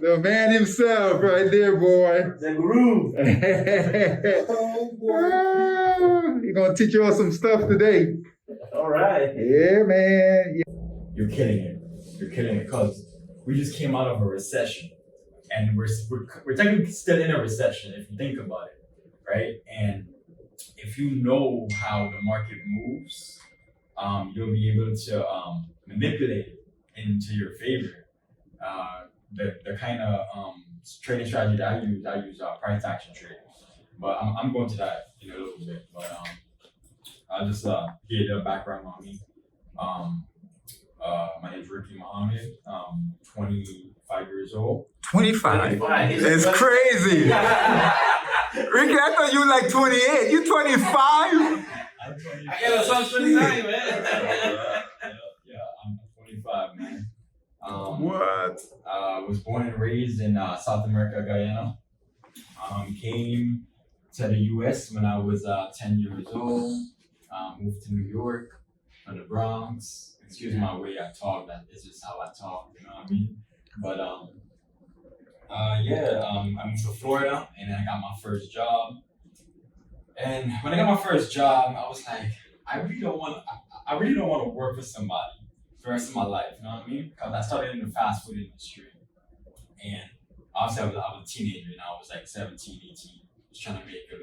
The man himself right there, boy. The guru. He's gonna teach you all some stuff today. All right. Yeah, man. Yeah. You're killing it. You're killing it because we just came out of a recession, and we're technically still in a recession if you think about it, right? And if you know how the market moves, you'll be able to manipulate it into your favor. The kind of trading strategy that I use price action trading. But I'm going to that in a little bit. But I'll just give you the background on me. My name is Ricky Muhammad. 25 years old. 25. It's crazy. Ricky, I thought you were like 28. You 25? I'm 25. I got a son 29, man. Yeah, I'm 25, man. What? Was born and raised in South America, Guyana. Came to the U.S. when I was 10 years old. Moved to New York from the Bronx. Excuse my way I talk. That is just how I talk. You know what I mean? But I moved to Florida, and then I got my first job. And when I got my first job, I was like, I really don't want to work for somebody for the rest of my life. You know what I mean? Because I started in the fast food industry, and obviously I was a teenager, and I was like 17, 18, just trying to make a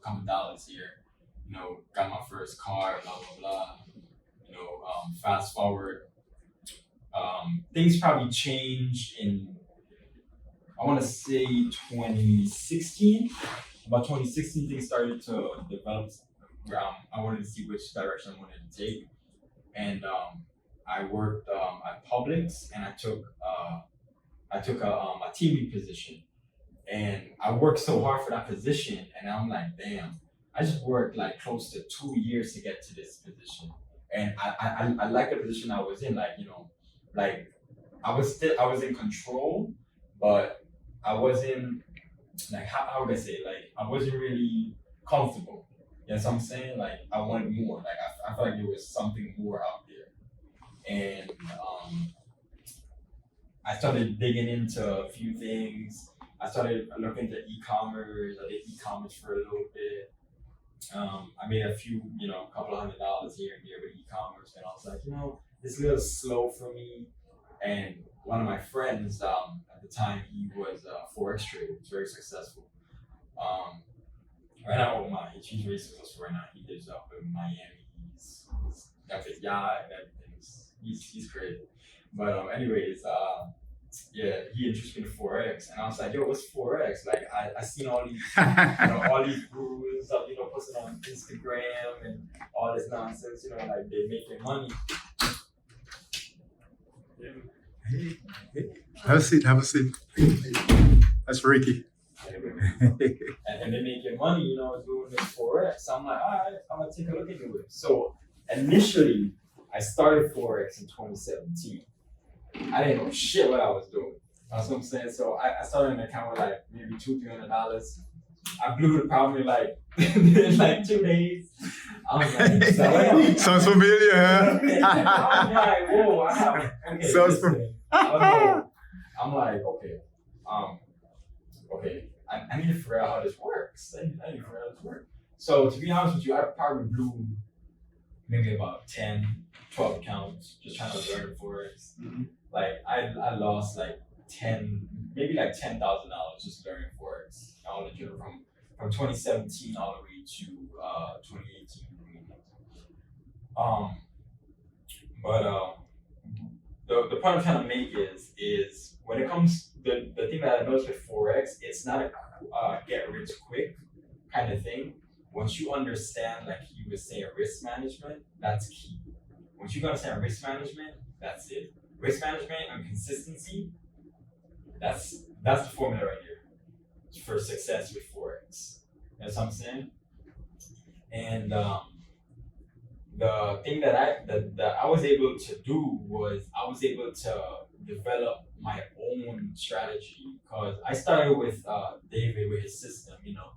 couple dollars here. You know, got my first car, blah blah blah. You know, fast forward, things probably changed in, I want to say 2016. About 2016, things started to develop. I wanted to see which direction I wanted to take, and I worked at Publix, and I took a team lead position, and I worked so hard for that position, and I'm like, damn, I just worked like close to 2 years to get to this position, and I like the position I was in, like, you know, like I was in control, but I wasn't, like, how would I say, like, I wasn't really comfortable. You know what I'm saying? Like, I wanted more. Like, I felt like there was something more out there. And I started digging into a few things. I started looking into e-commerce. I did e-commerce for a little bit. I made a few, you know, a couple $100 here and there with e-commerce. And I was like, you know, it's a little slow for me. And one of my friends, at the time, he was a Forex trader. He was very successful. Right now, he's very successful right now. He lives up in Miami. He's got his yacht and everything. He's crazy. But anyways, yeah, he introduced me to Forex, and I was like, yo, what's Forex? Like, I seen all these, you know, all these gurus, you know, posting on Instagram and all this nonsense, you know, like they making money. Have a seat. That's Ricky. and they're making money, you know, doing this Forex. So I'm like, all right, I'm gonna take a look into it. So initially, I started Forex in 2017. I didn't know shit what I was doing. That's what I'm saying. So I started an account with like maybe $200-300. I blew it probably like in like 2 days. I was like, so, sounds familiar, huh? I'm like, whoa, okay. Sounds familiar. I'm like, okay, I need to figure out how this works. I need to figure out how this works. So to be honest with you, I probably blew maybe about 10, 12 accounts just trying to learn Forex. Mm-hmm. Like I lost like maybe like $10,000 just learning Forex. All the journey from 2017 all the way to 2018. The point I'm trying to make is when it comes the thing that I noticed with Forex, it's not a get rich quick kind of thing. Once you understand, like you were saying, risk management, that's key. Once you understand risk management, that's it. Risk management and consistency, that's the formula right here for success with Forex. That's what I'm saying. And the thing that I was able to do was I was able to develop my own strategy, because I started with David with his system, you know.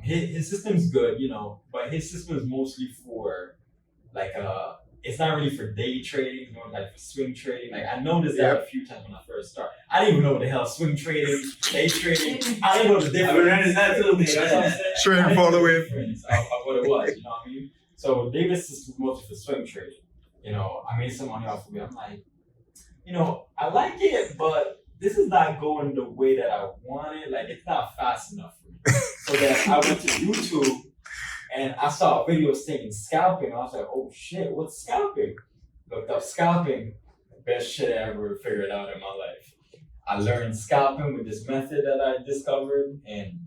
His system's good, you know, but his system is mostly for like it's not really for day trading, more like for swing trading. Like I noticed that a few times when I first started. I didn't even know what the hell swing trading, day trading. I didn't know the difference. I've been learning that too. That's what I'm saying. Trading for the win. Of what it was, you know what I mean? So Davis is mostly for swing trading. You know, I made some money off of it. I'm like, you know, I like it, but this is not going the way that I want it. Like it's not fast enough for me. So then I went to YouTube and I saw a video saying scalping. I was like, oh shit, what's scalping? Looked up scalping, the best shit I ever figured out in my life. I learned scalping with this method that I discovered, and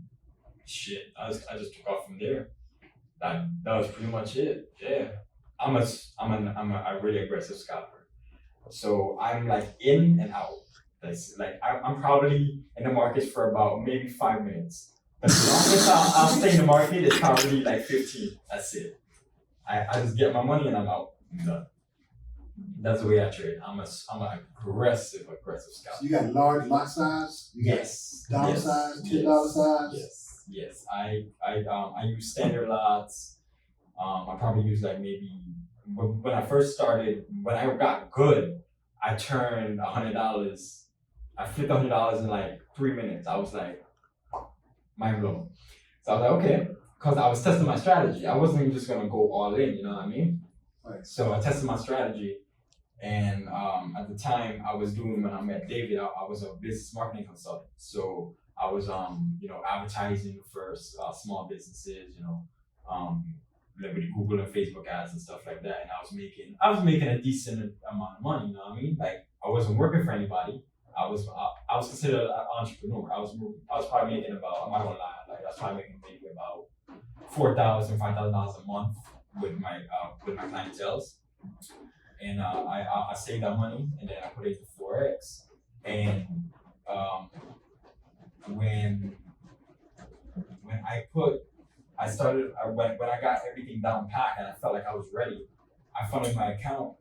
shit, I just took off from there. That was pretty much it. Yeah, I'm a really aggressive scalper. So I'm like in and out. That's like I'm probably in the market for about maybe 5 minutes. But the longest I'll stay in the market is probably like 15. That's it. I just get my money and I'm out. I'm done. That's the way I trade. I'm an aggressive scalper. So you got large lot size? Yes. Dollar size, $10 size? Yes. I use standard lots. I probably use like maybe when I first started, when I got good, I turned $100. I flipped $100 in like 3 minutes. I was like, mind blown. So I was like, okay, because I was testing my strategy. I wasn't just gonna go all in, you know what I mean? Right. So I tested my strategy, and at the time I was doing, when I met David, I was a business marketing consultant. So I was advertising for small businesses, like with Google and Facebook ads and stuff like that. And I was making a decent amount of money, you know what I mean? Like I wasn't working for anybody. I was considered an entrepreneur. I was probably making about, I'm not gonna lie, like I was probably making maybe about $4,000, $5,000 a month with my clientele. And I saved that money and then I put it into Forex. And when I got everything down pat and I felt like I was ready, I funded my account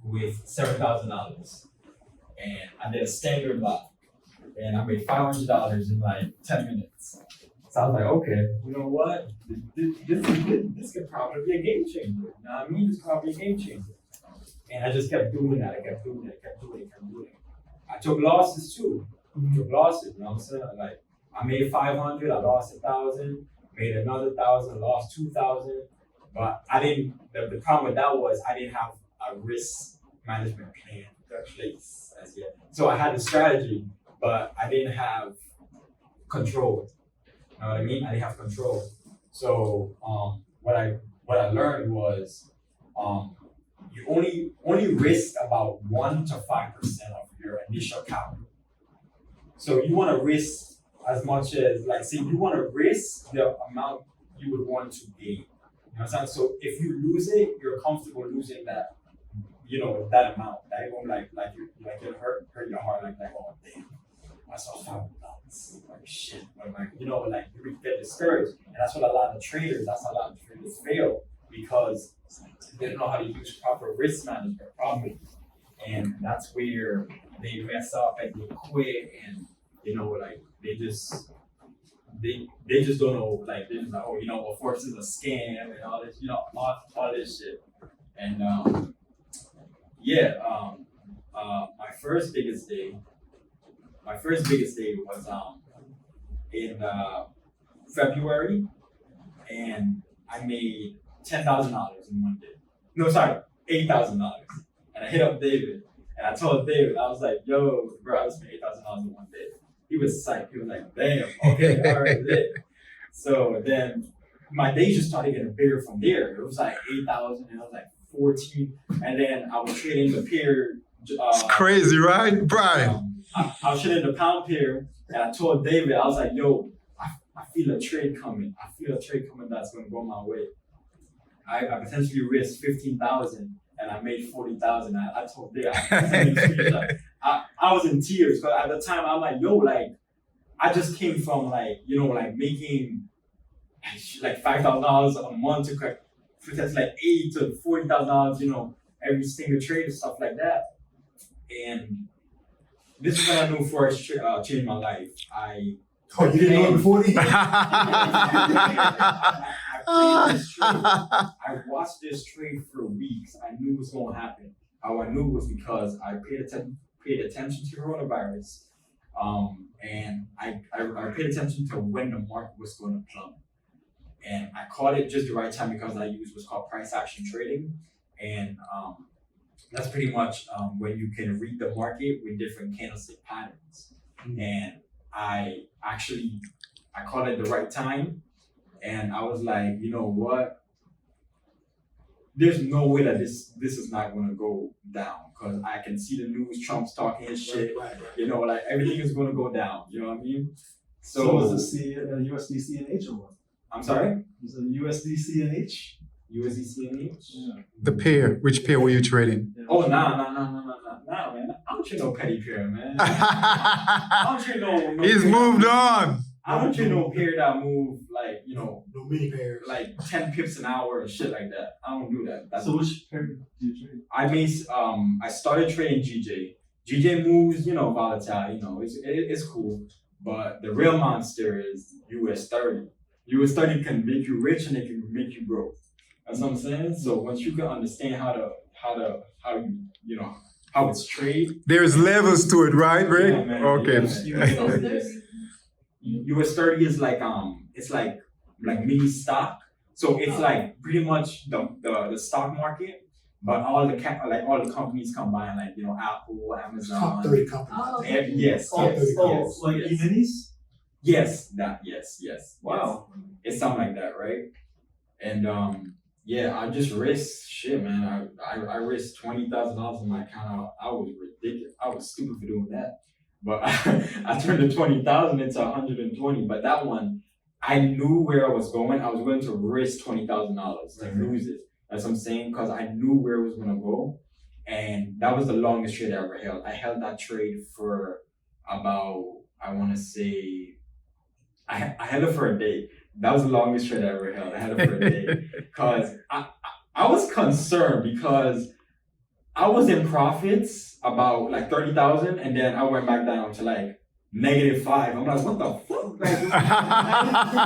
with $7,000. And I did a standard lot, and I made $500 in like 10 minutes. So I was like, okay, you know what? This could probably be a game changer. You know what I mean? This could probably be a game changer. And I just kept doing that. I kept doing it. I took losses too. You know what I'm saying? Like I made 500, I lost 1,000, made another 1,000, lost 2,000. But I didn't. The problem with that was I didn't have a risk management plan in place as yet. So I had a strategy, but I didn't have control. You know what I mean? I didn't have control. So what I learned was you only risk about 1 to 5% of your initial capital. So you want to risk as much as, like, say you want to risk the amount you would want to gain. You know what I'm saying? So if you lose it, you're comfortable losing that. That amount, that it won't like it'll hurt your heart, like oh damn, I saw $500, like shit, but you get discouraged, and that's what a lot of traders fail because they don't know how to use proper risk management properly, and that's where they mess up and they quit, and they just don't know, like they're just like, oh, Forex is a scam and all this, all this shit, and my first biggest day was in February, and I made $10,000 in one day. No, sorry, $8,000. And I hit up David, and I told David, I was like, yo, bro, I just made $8,000 in one day. He was psyched. He was like, damn, okay, all right, lit. So then my days just started getting bigger from there. It was like 8,000, and I was like 14, and then I was trading the pair. It's crazy, right, Brian? I was trading the pound pair, and I told David, I was like, yo, I feel a trade coming. That's going to go my way. I potentially risked 15,000, and I made 40,000. I told David, I was in tears, but at the time I'm like, yo, like I just came from making like $5,000 a month to that's like $80,000 to $40,000, every single trade and stuff like that. And this is when I knew Forex changed my life. You didn't know it before? I this trade. I watched this trade for weeks. I knew it was going to happen. How I knew it was because I paid attention to coronavirus, and I paid attention to when the market was going to plummet. And I caught it just the right time because I used what's called price action trading, and that's pretty much when you can read the market with different candlestick patterns. And I caught it the right time, and I was like, you know what? There's no way that this is not going to go down because I can see the news, Trump's talking his shit. Right. You know, like everything is going to go down. You know what I mean? So was the USDC and H or what? I'm sorry? Was it USDC and H? USDC and H? Yeah. The pair. Which pair were you trading? Oh, nah, man. I don't trade no petty pair, man. I don't trade no He's pair. moved on. I don't trade no pair that move like, you know, No mini pairs. like 10 pips an hour and shit like that. I don't do that. That's So which pair do you trade? I started trading GJ. GJ moves, you know, volatile, you know, it's cool. But the real monster is US 30. US 30 can make you rich and it can make you broke. That's what I'm saying. So once you can understand how you know how it's trade. There's levels to it, right, Rick? Yeah, man. Okay. Yeah, man. US 30 is like it's like mini stock. So it's like pretty much the stock market, but all the companies combined, like, you know, Apple, Amazon. Top 30 companies. Oh, Yes. Like E-minis? Yes. Yes. Wow. It's something like that, right? And yeah, I just risked shit, man. I risked $20,000 in my account. I was ridiculous. I was stupid for doing that. But I turned the 20,000 into 120. But that one, I knew where I was going. I was willing to risk $20,000 to lose it. That's what I'm saying, because I knew where it was gonna go. And that was the longest trade I ever held. I held that trade for about, I want to say, I held it for a day. That was the longest trade I ever held. I had it for a day because I was concerned because I was in profits about like 30,000, and then I went back down to like -5. I'm like, what the fuck? Like,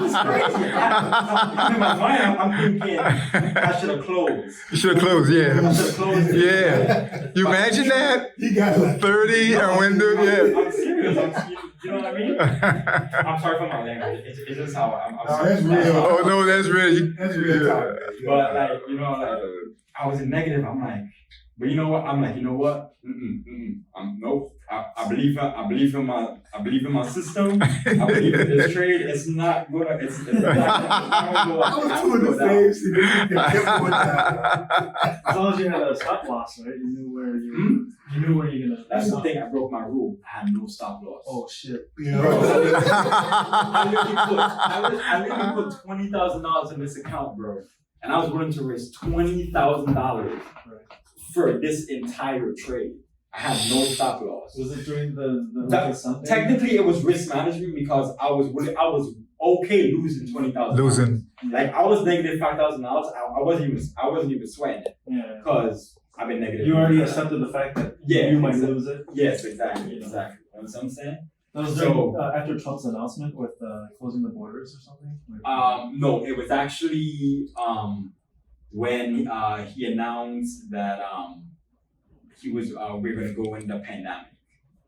this is crazy. In my mind, I'm thinking I should have closed. You should have closed, I yeah. should have closed it. Yeah. You imagine that? You got like 30 and window, yeah. I'm serious. You know what I mean? I'm sorry for my language. It's just how I'm No, sorry. that's real. Oh no, that's really. That's real talk. But like, you know, like I was in negative. I'm like, but you know what? I'm like, you know what? Nope. I believe in my system. I believe in this trade. It's not gonna. It's not gonna go up. I was doing the same shit. You kept going down. As long as you had a stop loss, right? You knew where you knew where you're gonna. That's the thing. I broke my rule. I had no stop loss. Oh shit. You Bro, know? I literally put $20,000 in this account, bro, and I was willing to risk $20,000 for this entire trade. I had no stop loss. Was it during the Sunday? Technically, it was risk management because I was okay losing $20,000. Losing. Like I was negative $5,000. I wasn't even sweating it Yeah. because I've been negative. You already accepted the fact that you might lose it. Yes, exactly. You know what I'm saying? That was during, after Trump's announcement with closing the borders or something? No, it was actually when he announced that we're gonna go in the pandemic.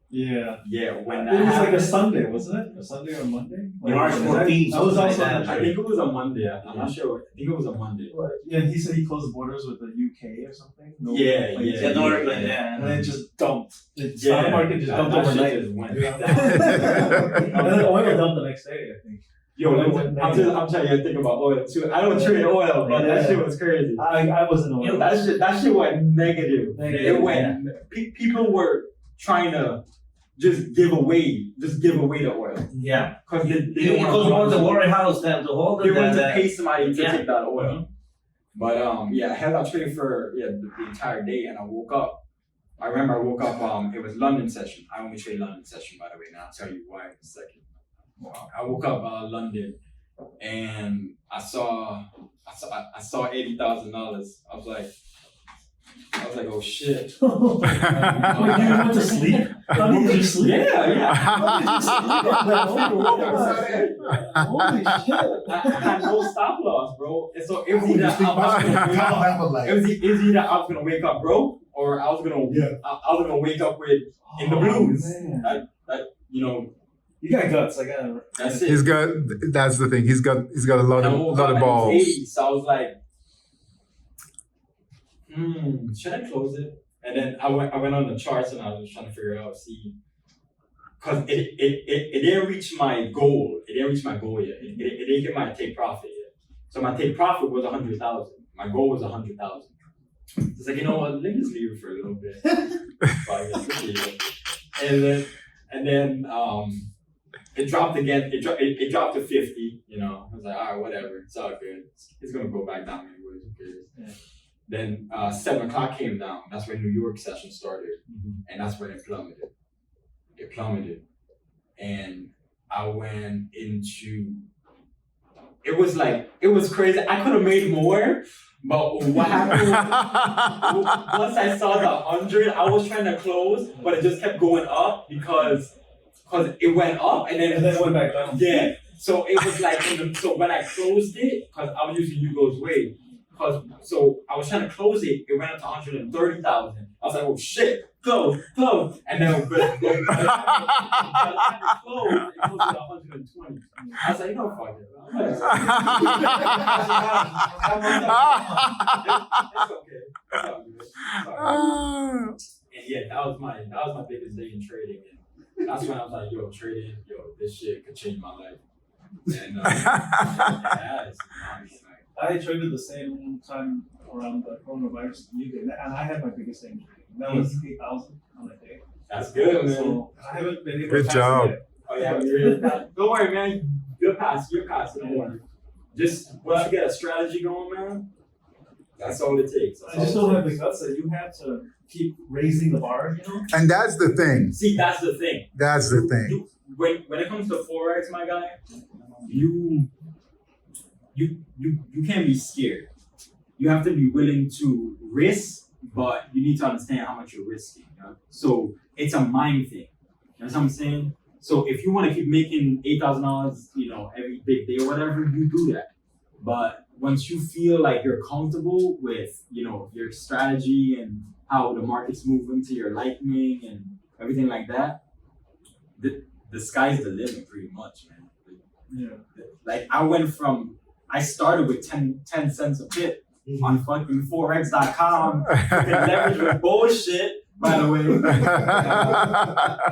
Yeah. Yeah, when that It was like happened. a Sunday, wasn't it? A Sunday or Monday? March was 14th, That was something also. like that. I think it was a Monday. I'm not sure. I think it was a Monday. Yeah, he said he closed the borders with the UK or something. No Yeah, planes. yeah. Yeah, no airplane, yeah. And it just dumped. The Yeah, stock market just dumped that shit overnight. just went. And then oil dumped the next day, I think. Yo, I'm trying to think about oil too. I don't trade oil, but that shit was crazy. I wasn't oil. Yo, that shit went negative. Negative, It went. People were trying to just give away the oil Yeah. because they It didn't goes want on the warehouse then to hold they it. wanted to That, pay somebody to yeah. take that oil. But yeah, I held out trading for the entire day, and I woke up. I remember I woke up. It was London session. I only trade London session, by the way. Now I'll tell you why in a second. I woke up London, and I saw $80,000. I was like, I was like, oh shit. Wait, you went to sleep? How did you sleep? Yeah. How did you sleep? Holy shit. I had no stop loss, bro. And so it was Who either you sleep by? it was either I was gonna wake up broke or I was gonna wake up with in the blues. Man. You know, You got guts. I got it. that's it. He's got. That's the thing. He's got a lot And I of woke up at balls. 80, so I was like, should I close it? And then I went on the charts and I was trying to figure out, see, because it didn't reach my goal. It didn't reach my goal yet. It didn't hit my take profit yet. So my take profit was 100,000. My goal was 100,000. It's like, you know what? Let me just leave it for a little bit. And then it dropped again. It dropped to 50. You know, I was like, all right, whatever. It's all good. It's gonna go back down anyways. Who cares? Yeah. Then 7 o'clock came down. That's when New York session started, and that's when it plummeted. It plummeted, and I went into. It was crazy. I could have made more, but what happened was, once I saw the 100, I was trying to close, but it just kept going up because it went up and then it went back down. Yeah. So it was like so when I closed it, because I was using Hugo's way, so I was trying to close it, it went up to 130,000. I was like, oh shit, close. And then when I closed, it closed to 120. I was like, no, fuck it. It's okay. It's all good. And yeah, that was my biggest day in trading. And that's when I was like, yo, trading, this shit could change my life. And yeah, it's nice. I traded the same time around the coronavirus you did, and I had my biggest day in trading. That was 8,000 on a day. That's good, man. So I haven't been able Good to pass job. it yet. Oh yeah, don't worry, man. You'll pass. Don't worry. Just once you get a strategy going, man, that's all it takes. I just don't have the guts that you have to keep raising the bar, you know? And that's the thing. See, that's the thing. That's the thing. When it comes to Forex, my guy, you can't be scared. You have to be willing to risk, but you need to understand how much you're risking. You know? So it's a mind thing. You know what I'm saying? So if you want to keep making $8,000, every big day or whatever, you do that. But once you feel like you're comfortable with, your strategy and how the market's moving to your liking and everything like that, the sky's the limit pretty much, man. Yeah. Like I started with 10 cents a pip on fucking Forex.com. Fucking leverage with bullshit, by the way.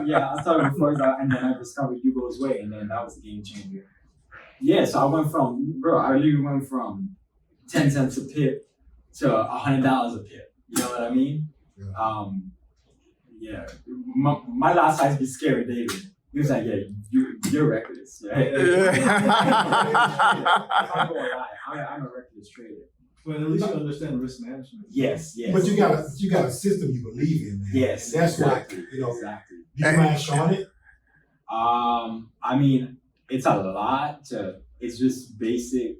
Yeah, I started with Forex, and then I discovered Hugo's way, and then that was a game changer. Yeah, so I literally went from 10 cents a pip to $100 a pip. You know what I mean? Yeah. My last size be scary, David. He was like, yeah, you're reckless. Yeah. I'm not gonna lie. I'm a reckless trader. But at least you understand risk management. Yes. But you got a system you believe in, man. Yes. And that's exactly. what, Exactly. do you mind showing it? I mean, it's a lot it's just basic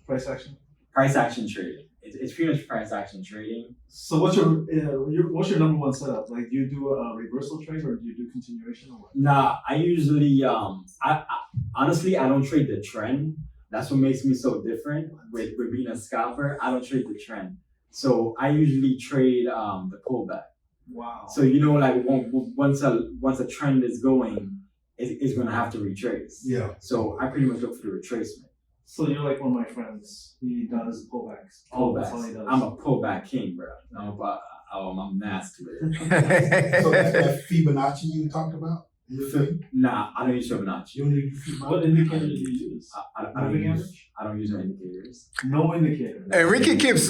Price action. price action trading. It's pretty much price action trading. So what's your number one setup? Like, do you do a reversal trade or do you do continuation or what? Nah, I usually I honestly I don't trade the trend. That's what makes me so different with being a scalper. I don't trade the trend. So I usually trade the pullback. Wow. So like once a trend is going, it's gonna have to retrace. Yeah. So I pretty much look for the retracement. So you're like one of my friends. He does pullbacks. That's all he does. I'm a pullback king, bro. I'm nasty with it. So that's that Fibonacci you talked about? in your thing? Nah, I don't use Fibonacci. You don't need to Fibonacci? What indicator do you use? I don't use no indicators. No indicator. And Ricky keeps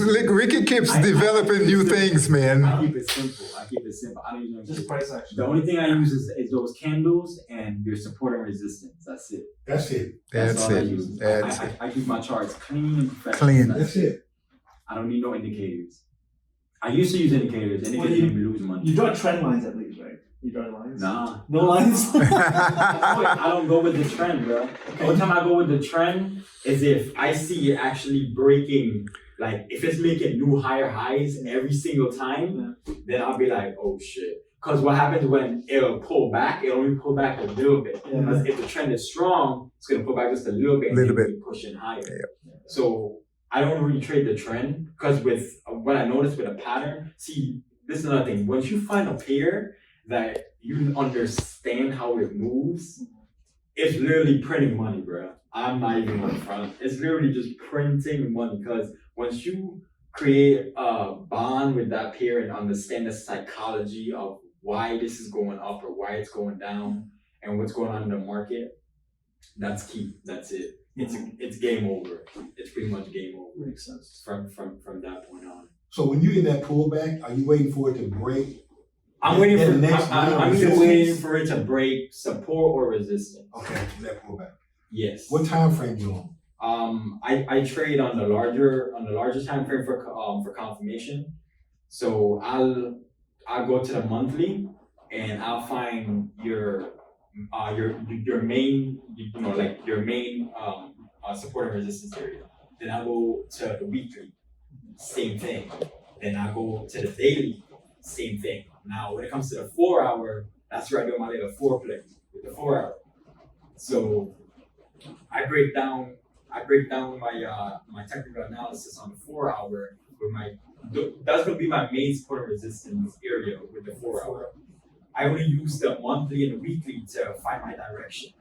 developing new things, I man. keep it simple. I don't use no Just indicators. price action. The only thing I use is those candles and your support and resistance. That's it. That's it. That's all I it. use. That's it. I keep my charts clean and professional. Clean. That's it. I don't need no indicators. I used to use indicators. Well, Indicators made me lose money. You draw trend lines at least, right? You draw lines? Nah. No lines? I don't go with the trend, bro. The only time I go with the trend is if I see it actually breaking Like if it's making new higher highs every single time, then I'll be like, oh shit. Because what happens when it'll pull back, it'll only pull back a little bit. Because if the trend is strong, it's gonna pull back just a little bit and then keep pushing higher. So I don't really trade the trend because with what I noticed with a pattern, see, this is another thing. Once you find a pair that you understand how it moves, it's literally printing money, bro. I'm not even on front. It's literally just printing money because once you create a bond with that pair and understand the psychology of why this is going up or why it's going down and what's going on in the market, that's key. That's it. It's game over. It's pretty much game over. Makes sense. From that point on. So when you're in that pullback, are you waiting for it to break? I'm waiting for next I'm either waiting for it to break support or resistance. Okay, that pullback. Yes. What time frame you on? I trade on the larger time frame for confirmation. So I'll go to the monthly and I'll find your main your main support and resistance area. Then I'll go to the weekly, same thing. Then I'll go to the daily, same thing. Now when it comes to the 4 hour, that's where I do my little foreplay with the 4 hour. So I break down my technical analysis on the 4 hour with that's gonna be my main support and resistance area with the 4 hour. I only use the monthly and the weekly to find my direction,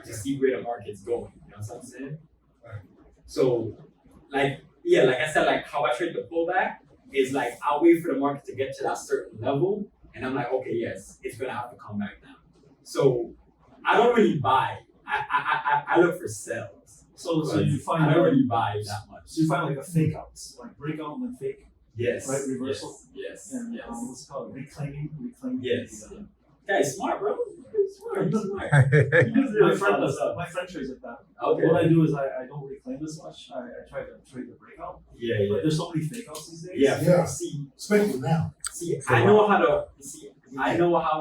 to see where the market's going. You know what I'm saying? Right. So, like I said, like how I trade the pullback is like I'll wait for the market to get to that certain level, and I'm like, okay, yes, it's gonna have to come back down. So I don't really buy. I look for sells. So you find I don't really buy that much. So you find like a fake outs, like breakout and then fake. Yes. Right, reversal. Yes. And Yes. What's it called reclaiming. Yes. Guys, smart, bro. Smart. My friend trades like that. Okay. What I do is I don't reclaim as much. I try to trade the breakout. Yeah. But there's so many fake outs these days. Yeah. Yeah. See, Especially now. I know how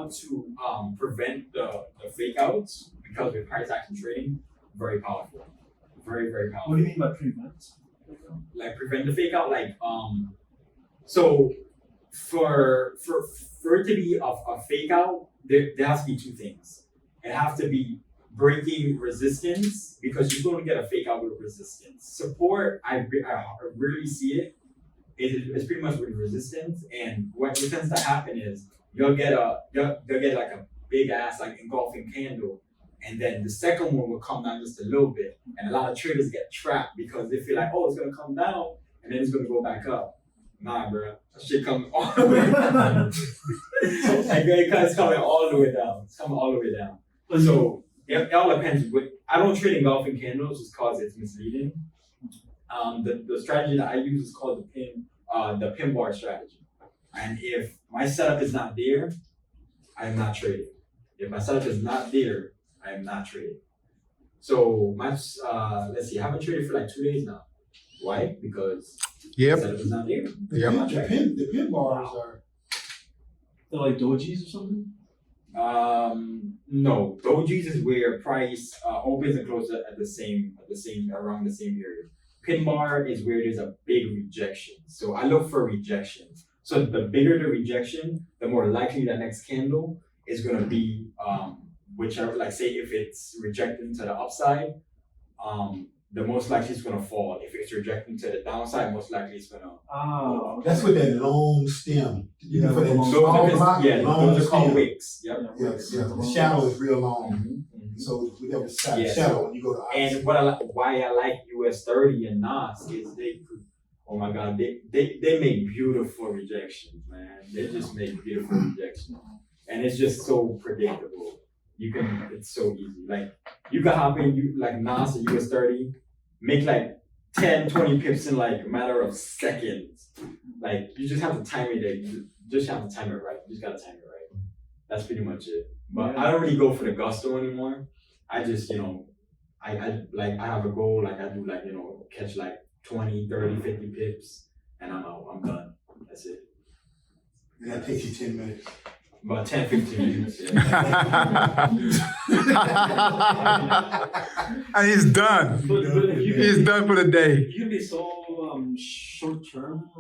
to prevent the fake outs because with price action trading, very powerful. Very, very powerful. What do you mean by prevent? Like prevent the fake out, like so for it to be a fake out, there has to be two things. It has to be breaking resistance because you're going to get a fake out with resistance. Support, I rarely see it. It's pretty much with resistance, and what tends to happen is you'll get like a big ass like engulfing candle, and then the second one will come down just a little bit, and a lot of traders get trapped because they feel like, oh, it's gonna come down and then it's gonna go back up. Nah, bro, that shit comes all the way down. It's coming all the way down. It's coming all the way down. So it all depends. I don't trade engulfing candles just cause it's misleading. The strategy that I use is called the pin bar strategy. And if my setup is not there, I am not trading. If my setup is not there, I am not trading. So let's see, I haven't traded for like 2 days now. Why? Because Yep. the setup is not there. The pin bars are. They're like dojis or something? No, dojis is where price opens and closes at the same around the same area. Pin bar is where there's a big rejection. So I look for rejections. So the bigger the rejection, the more likely the next candle is going to be whichever, like say if it's rejecting to the upside, the most likely it's going to fall. If it's rejecting to the downside, most likely it's going to. Oh, That's with that long stem. Yeah, For that long small those block, long are called stem. wicks. Yep. Yeah, the shadow is real long. Mhm. So we have a Yeah, shadow when you go to opposite. And why I like US 30 and NAS is oh my God, they make beautiful rejections, man. They just make beautiful rejections. And it's just so predictable. It's so easy. Like you can hop in, like NAS and US 30, make like 10, 20 pips in like a matter of seconds. Like you just have to time it. You just have to time it right. You just gotta time it right. That's pretty much it. But I don't really go for the gusto anymore. I just, I have a goal, like I do like, catch like 20, 30, 50 pips and I'm out. I'm done. That's it. And that takes you 10 minutes. About 10, 15 minutes. Yeah. And he's done. But if you He's done for the day. You can be so short term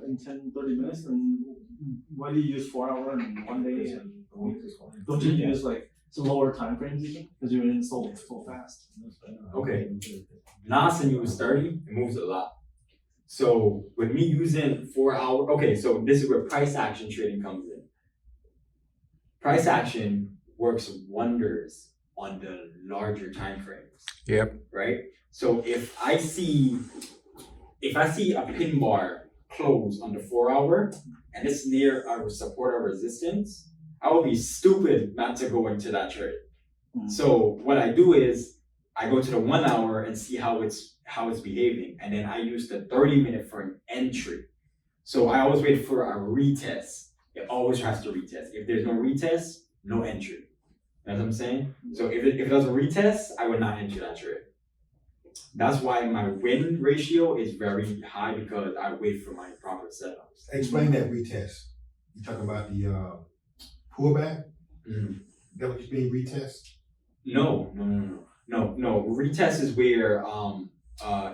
in 10, 30 minutes, and why do you use 4 hour in 1 day and a week? Don't you use like some lower time frames even because you're in so fast? Okay. NAS and US30, it moves a lot. So with me using 4 hour, okay, so this is where price action trading comes in. Price action works wonders on the larger time frames. Yep. Right? So if I see a pin bar close on the 4 hour and it's near a support or resistance, I will be stupid not to go into that trade. So what I do is I go to the 1 hour and see how it's behaving, and then I use the 30-minute for an entry. So I always wait for a retest. It always has to retest. If there's no retest, no entry. You know what I'm saying? So if it doesn't retest, I would not enter that trade. That's why my win ratio is very high, because I wait for my proper setups. Explain that retest. You talking about the pullback? Mm-hmm. That what you mean retest? No. Retest is where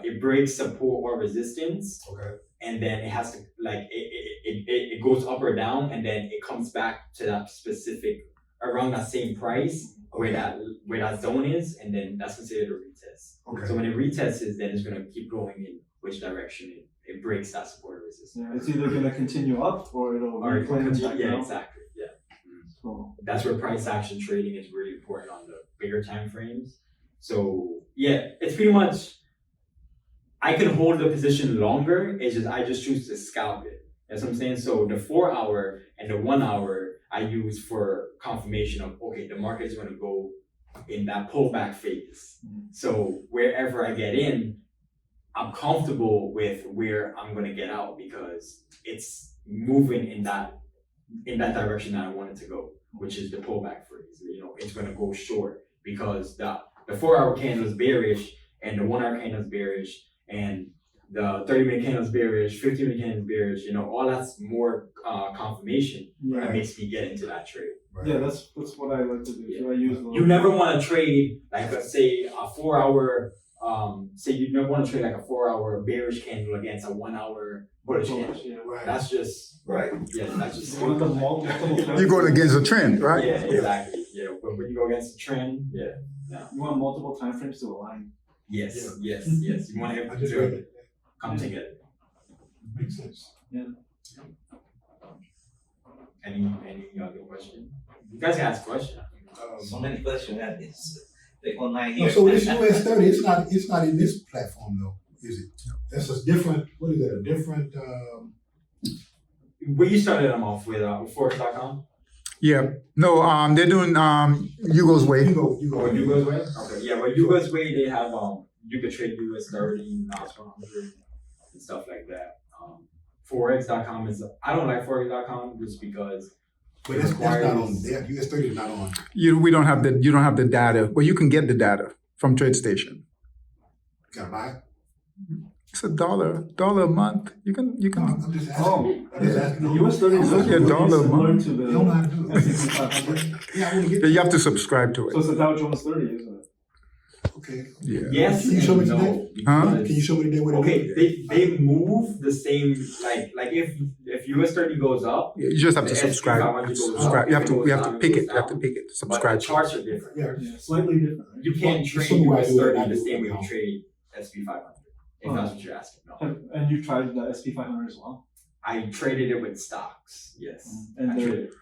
it breaks support or resistance, Okay. and then it has to it goes up or down, and then it comes back to that specific around that same price where that zone is, and then that's considered a retest. Okay. So when it retests, then it's gonna keep going in which direction it breaks that support or resistance. Yeah, it's either gonna continue up or it'll Or it replenish back yeah, down. exactly. Yeah. So, That's where price action trading is really important on the bigger time frames. So yeah, it's pretty much I can hold the position longer. It's just I just choose to scalp it. That's what I'm saying. So the 4 hour and the 1 hour I use for confirmation of okay, the market is going to go in that pullback phase. So wherever I get in, I'm comfortable with where I'm going to get out because it's moving in that direction that I want it to go, which is the pullback phase. You know, it's going to go short because the 4 hour candle is bearish and the 1 hour candle is bearish and the 30-minute candle is bearish, 15-minute candle is bearish. You know, all that's more confirmation that makes me get into that trade. Right. yeah, that's what I like to do. Yeah. So I use You never want to trade like let's say a 4 hour. Say you never want to trade like a 4 hour bearish candle against a 1 hour bullish candle. Yeah. Right. That's just Right. Yeah, that's just One of the multiple You're going against the trend, right? Yeah, exactly. Yeah, but when you go against the trend, yeah. You want multiple time frames to align. Yes. Yeah. Yes. You want I everything just read to it. come together. Makes sense. Any other question? You guys can ask questions. So many questions at this. Like online No, here. so this US30, it's not in this platform though, is it? That's a different. What is that? A different. Where you started them off with Forex.com? Yeah. No, they're doing Hugo's Way. You go. Or Yugo's Way? Okay. Yeah, but Yugo's Way they have you could trade US30, NAS 100, and stuff like that. Forex.com is I don't like Forex.com just because But that's not on there. US30 is not on. You don't have the data, but you can get the data from TradeStation. Gotta buy it. It's $1 a month. You can. I'm just asking. Oh, I'm just asking. the US 30 is Yeah, really dollar similar month. to the You don't know how to do it. S&P 500. Yeah, I want to get. Yeah, you have to subscribe to So it. it's the Dow Jones 30, isn't it? Okay. Yeah. yes Can you show me and no. today? Huh? because- Can you show me today what it Okay, is? they move the same like if US30 goes up, You just have to the S&P subscribe. 500 goes up, Subscribe. You have if to. it You goes have to down, pick it it. goes You have to down. pick it. But the Subscribe. charts are different. Yeah. Slightly different, right? You can't Well, trade some way I do it, I US30 the do it same way now. you trade SP 500. If that's what you're asking. No. And you tried the SP 500 as well? I traded it with stocks. Yes. And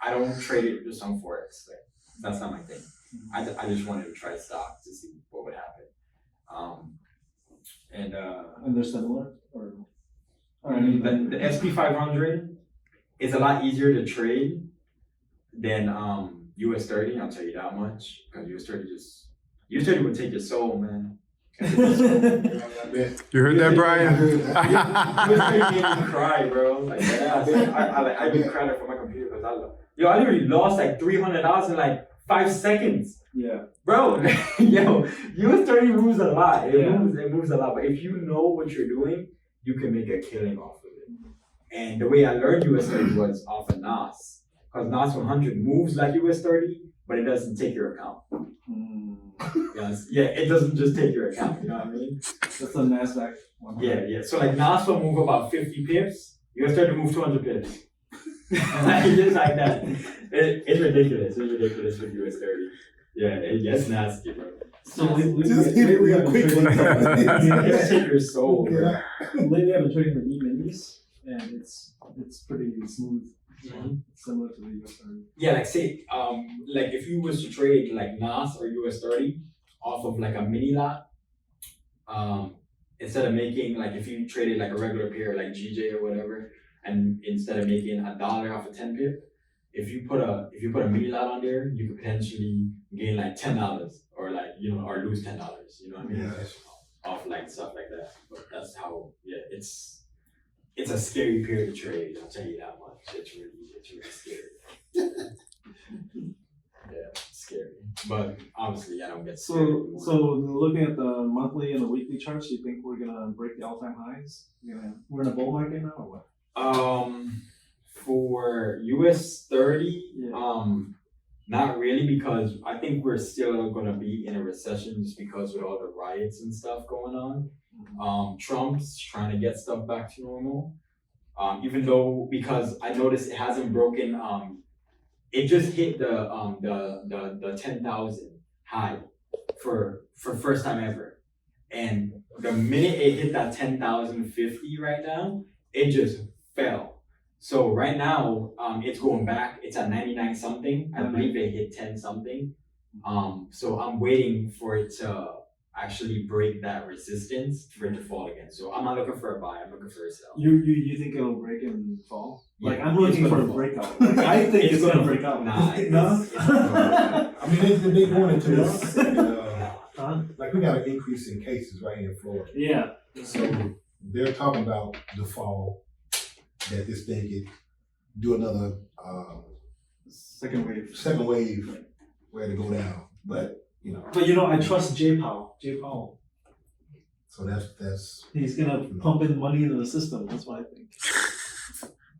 I don't trade it just on Forex. Like, that's not my thing. I just wanted to try stocks to see what would happen. And they're similar? Or any The SP 500 is a lot easier to trade than US30. I'll tell you that much because US30 would take your soul, man. You heard that, Brian? US30 made me cry, bro. Like I've been crying from my computer because I literally lost like $300 in like 5 seconds. Yeah. Bro, US30 moves a lot. It Yeah. moves a lot. But if you know what you're doing, you can make a killing off of it. And the way I learned US30 was off of NAS. Because NAS 100 moves like US30, but it doesn't take your account. Mm. Yes. Yeah, it doesn't just take your account. You know what I mean? That's the NASDAQ Yeah. So like NAS will move about 50 pips. US 30 move 200 pips. Just like that. It's ridiculous. It's ridiculous with US 30. Yeah, it's nasty, bro. So lately, Just hit it real I've been quick. trading It's take your soul, bro. Yeah. lately I've been trading the E-minis, and it's pretty smooth. Mhm. Similar to the US 30. Yeah, like say, like if you was to trade like NAS or US 30 off of like a mini lot, instead of making like if you traded like a regular pair like GJ or whatever, and instead of making $1 off a 10 pip, if you put a mini lot on there, you could potentially gain like $10 or like or lose $10. You know what I mean? Yeah. Off like stuff like that. But that's how it's a scary period to trade. I'll tell you that much. It's really scary. Yeah, it's scary. But obviously, I don't get scared. So looking at the monthly and the weekly charts, you think we're gonna break the all-time highs? We're in a bull market now, or what? For US 30, Yeah. not really, because I think we're still gonna be in a recession just because with all the riots and stuff going on. Trump's trying to get stuff back to normal. Even though because I noticed it hasn't broken. It just hit the 10,000 high for first time ever, and the minute it hit that 10,050 right now, it just fell. So right now, it's going back. It's at 99 something. I believe it hit 10 something. So I'm waiting for it to actually break that resistance for it to fall again. So I'm not looking for a buy. I'm looking for a sell. You think it'll break and fall? Like Yeah, I'm it's looking for gonna a fall. breakout. Like, I think it's gonna break out. Nah, No? it's gonna I mean, they going into this. Huh? Like we got an increase in cases right here in Florida. Yeah. So they're talking about the fall, that this thing could do another Second wave. second wave where to go down. But But I trust Jay Powell. so that's He's gonna pump in money into the system. That's what I think.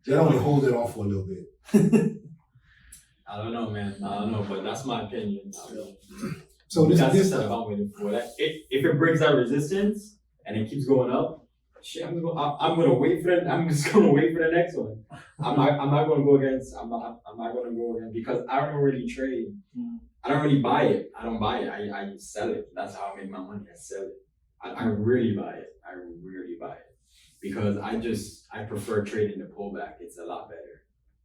that only holds it off for a little bit. I don't know, man. I don't know, but that's my opinion. So That's this the setup I'm waiting for. That if it breaks that resistance and it keeps going up, shit, I'm gonna wait for it. I'm just gonna wait for the next one. I'm not gonna go against. I'm not gonna go against because I don't really trade. I don't really buy it. I don't buy it. I sell it. That's how I make my money. I sell it. I really buy it. I really buy it because I prefer trading the pullback. It's a lot better.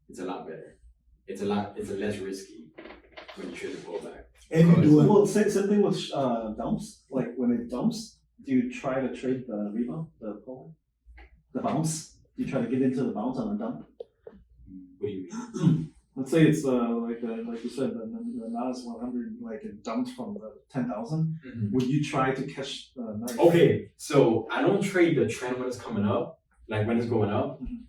It's less risky when you trade the pullback. and you doing Well, same thing with dumps. Like when it dumps, do you try to trade the rebound, the pull, the bounce? Do you try to get into the bounce on the dump? What do you mean? Let's say it's like you said, the NAS 100, like it dumped from the 10,000. Mhm. Would you try to catch the knife? Okay, so I don't trade the trend when it's coming up. Like when it's going up, Mhm.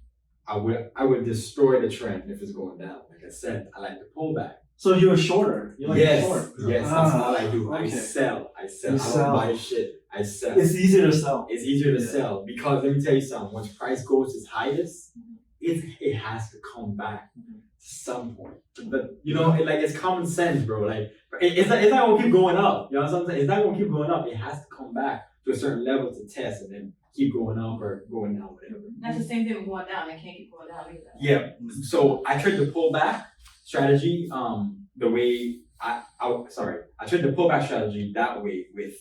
I would destroy the trend if it's going down. Like I said, I like the pullback. So you're a shorter. You like Yes, short. yes, that's all I do. okay. I sell. You I don't sell. buy shit. I sell. It's easier to sell. It's easier to Yeah. sell because let me tell you something. Once price goes its highest, it has to come back Mhm. to some point. But it's common sense, bro. Like it's not gonna keep going up. You know what I'm saying? It's not gonna keep going up. It has to come back to a certain level to test and then keep going up or going down, whatever. That's the same thing with going down. They can't keep going down either. Yeah. So I trade the pullback strategy. The way I trade the pullback strategy that way with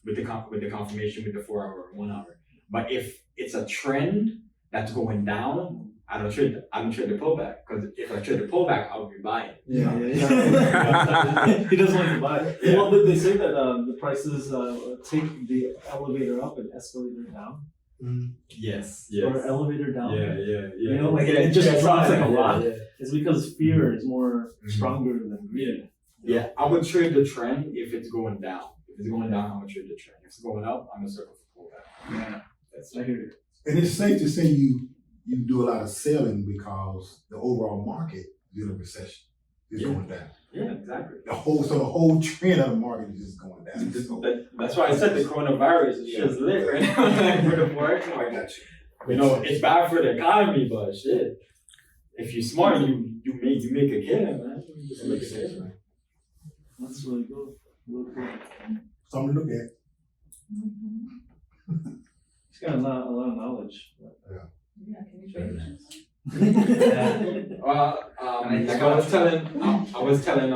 with the confirmation with the 4 hour or 1 hour. But if it's a trend that's going down, I don't trade the pullback because if I trade the pullback, I would be buying. Yeah. He doesn't like to buy. Yeah. Well, they say that the prices take the elevator up and escalator down, Yes. or elevator down. Yeah. Like it just drops like a rock. Yeah. It's because fear is more Mhm. stronger than greed. Yeah, I would trade the trend if it's going down. If it's going down, I'm gonna trade the trend. If it's going up, I'm gonna circle for pullback. Yeah. That's I it. hear you. and it's safe to say you do a lot of selling because the overall market is in a recession. It's Yeah. going down. Yeah, exactly. The whole trend of the market is just going down. That's why I said the coronavirus is just lit right now for the Forex I market. got you. It's bad for the economy, but shit. If you're smart, you make a killing, man. You That make a makes sense, killing. man. That's really good. Really cool. Something to look at. Mhm. He's got a lot of knowledge. Yeah, can you trade it? Well, like I was telling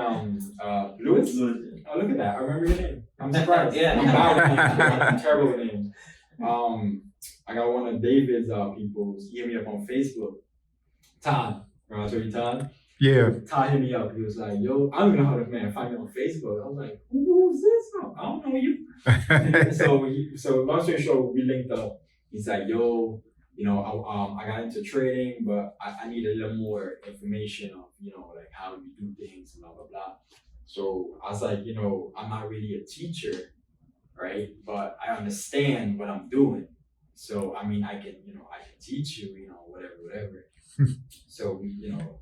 Lewis. Oh, look at that! I remember your name. I'm surprised. Yeah. I'm bad with names. I'm terrible with names. I got one of David's people. He hit me up on Facebook. Todd, remember I told you Todd? Yeah. Todd hit me up. He was like, "Yo, I don't even know how this man find me on Facebook." I was like, "Who's this? I don't know you." So long story short, we linked up. He's like, "Yo, you know, I got into trading, but I need a little more information of, you know, like how we do things, blah blah blah." So I was like, you know, I'm not really a teacher, right? But I understand what I'm doing. So I mean, I can teach you, you know, whatever. So we, you know,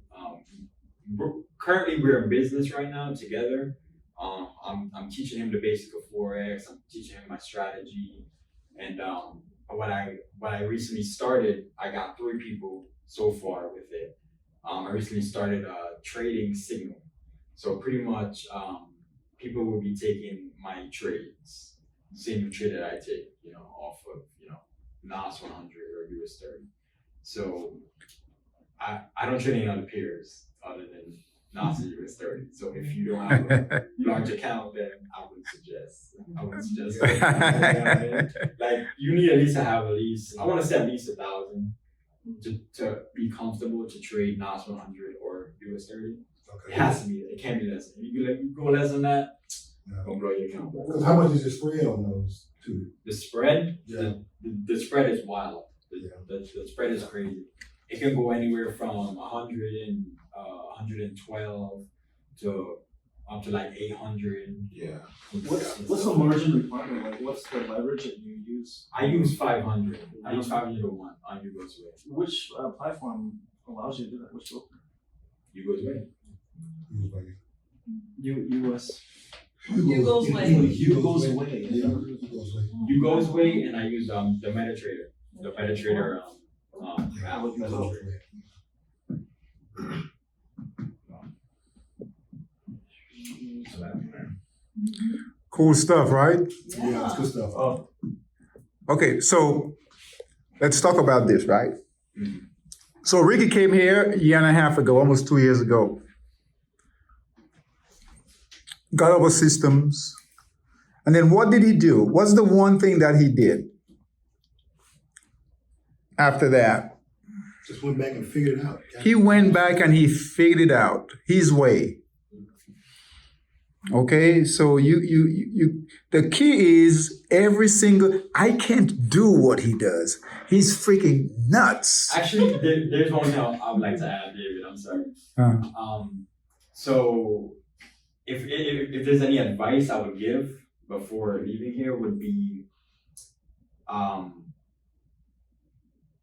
currently we're in business right now together. I'm teaching him the basics of Forex. I'm teaching him my strategy, and what I recently started, I got 3 people so far with it. I recently started trading Signal. So pretty much, people will be taking my trades, same trade that I take, you know, off of, you know, NAS 100 or US 30. So I don't trade any other peers other than NAS and US 30. So if you don't have a large account, then I would suggest. You know what I mean? Like you need at least to have I want to say at least 1,000 to be comfortable to trade NAS 100 or US 30. Okay. It has to be. It can't be less. If you go less than that, don't blow your account. Because how much is the spread on those two? The spread, Yeah. the spread is wild. Yeah. The spread is crazy. It can go anywhere from 100 and 112 to up to like 800. Yeah. What's the margin requirement? Like, what's the leverage that you use? I use 500. I use 500 to 1 on Yugo's way. Which platform allows you to do that? Which broker? Yugo's way. US. Hugo's Way. Hugo's Way. Yeah. Hugo's Way. Yugo's way, and I use the MetaTrader. The MetaTrader app. Cool stuff, right? Yeah, it's good stuff. Oh, Okay, so let's talk about this, right? So Ricky came here a year and a half ago, almost 2 years ago. Got over systems. And then what did he do? What's the one thing that he did after that? Just went back and figured it out. He went back and he figured it out his way. Okay, so you the key is I can't do what he does. He's freaking nuts. Actually, there's one thing I would like to add, David. I'm sorry. So if there's any advice I would give before leaving here would be,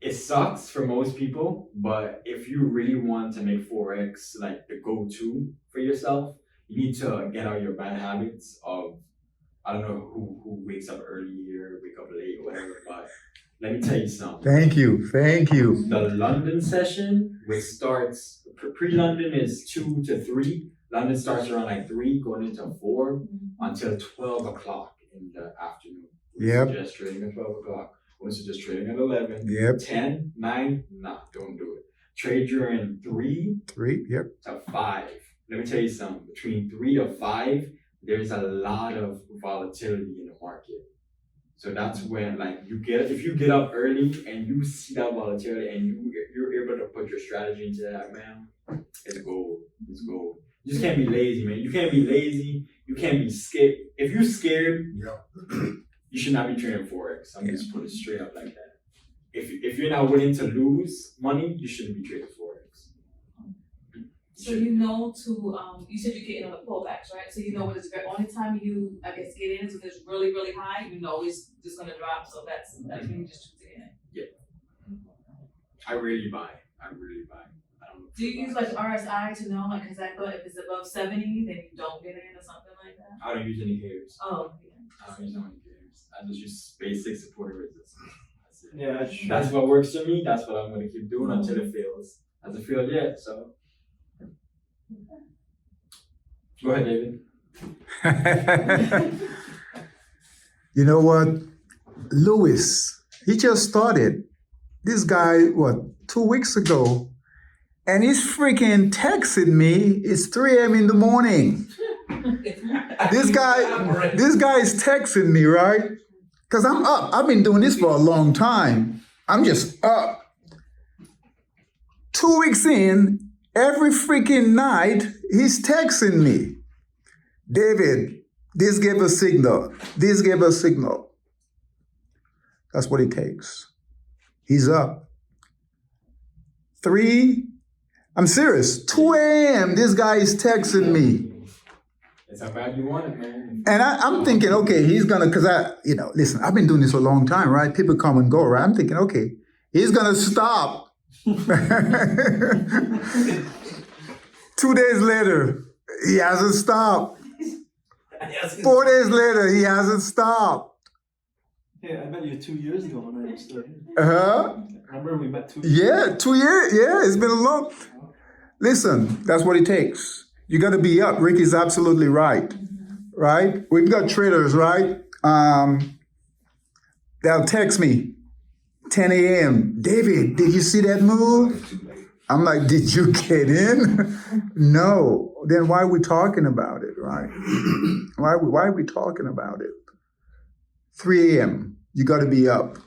it sucks for most people, but if you really want to make Forex like the go-to for yourself, you need to get out your bad habits of, I don't know who wakes up early or wake up late or whatever, but let me tell you something. Thank you. The London session, which starts, pre-London is 2 to 3. London starts around like 3, going into 4 until 12 o'clock in the afternoon. Yep. Suggest trading at 12 o'clock. We suggest trading at 11. Yep. 10, 9, nah, don't do it. Trade during 3 Yep. to 5. Let me tell you something. Between 3 to 5, there's a lot of volatility in the market. So that's when, like, if you get up early and you see that volatility and you're able to put your strategy into that, man, it's gold. It's gold. You just can't be lazy, man. You can't be lazy. You can't be scared. If you're scared, you should not be trading Forex. I'm just put it straight up like that. If you're not willing to lose money, you shouldn't be trading Forex. So you know you said you're getting on the pullbacks, right? So you know when it's the only time you, I guess, get in is if it's really, really high, you know it's just gonna drop. So that's when you just choose to get in. Yeah. I really buy. I don't know. Do you use like RSI to know, like, cause I thought if it's above 70, then you don't get in or something like that? I don't use indicators. Oh, I don't use no indicators. I just use basic support and resistance. That's it. yeah. That's what works for me. That's what I'm gonna keep doing until it fails. Hasn't failed yet, so. Go ahead, David. You know what? Lewis He just started. This guy, 2 weeks ago, and he's freaking texting me. It's 3 a.m. in the morning. This guy is texting me, right? Because I'm up. I've been doing this for a long time. I'm just up. 2 weeks in, every freaking night, he's texting me. David, this gave a signal. This gave a signal. That's what it takes. He's up. I'm serious. 2 a.m. This guy is texting me. It's how bad you want it, man. And I'm thinking, okay, he's gonna, listen, I've been doing this a long time, right? People come and go, right? I'm thinking, okay, he's gonna stop. 2 days later, he hasn't stopped. 4 days later, he hasn't stopped. Yeah, I met you 2 years ago when I was still here. Uh-huh. Remember we met 2 years ago? Yeah, 2 years. Yeah, it's been a long. Listen, that's what it takes. You got to be up. Ricky's absolutely right. Right? We've got traders, right? They'll text me 10 a.m. David, did you see that move? I'm like, did you get in? No. Then why are we talking about it, right? Why are we talking about it? 3 a.m. You got to be up.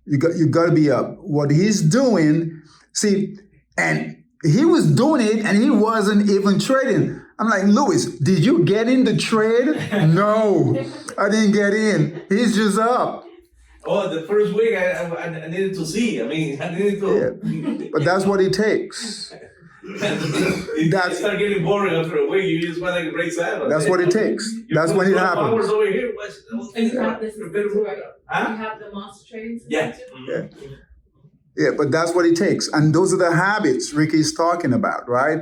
You got to be up. What he's doing, see, and he was doing it and he wasn't even trading. I'm like, Louis, did you get in the trade? No, I didn't get in. He's just up. Oh, the first week I needed to see. I needed to. Yeah. But that's what it takes. It started getting boring after a week. You just want to break silence. That's what it takes. That's when it happens. Hours over here. And you have this, right? Huh? You have the monster trading system Yeah. too? Yeah. Yeah, but that's what it takes. And those are the habits Ricky's talking about, right?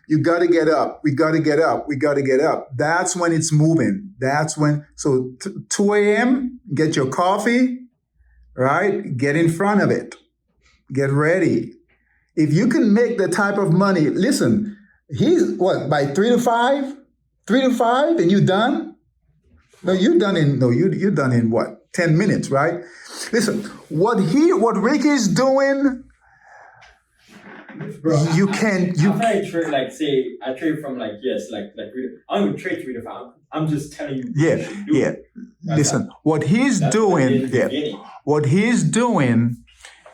You got to get up. We got to get up. We got to get up. That's when it's moving. That's when, 2 a.m., get your coffee, right? Get in front of it. Get ready. If you can make the type of money, listen, he's by 3 to 5? 3 to 5 and you done? You're done in what? 10 minutes, right? Listen, what Ricky's doing, Bro, you can. After I trade, I trade from I don't even trade 3 to 5. I'm just telling you. Yeah. Listen, what he's doing, what he's doing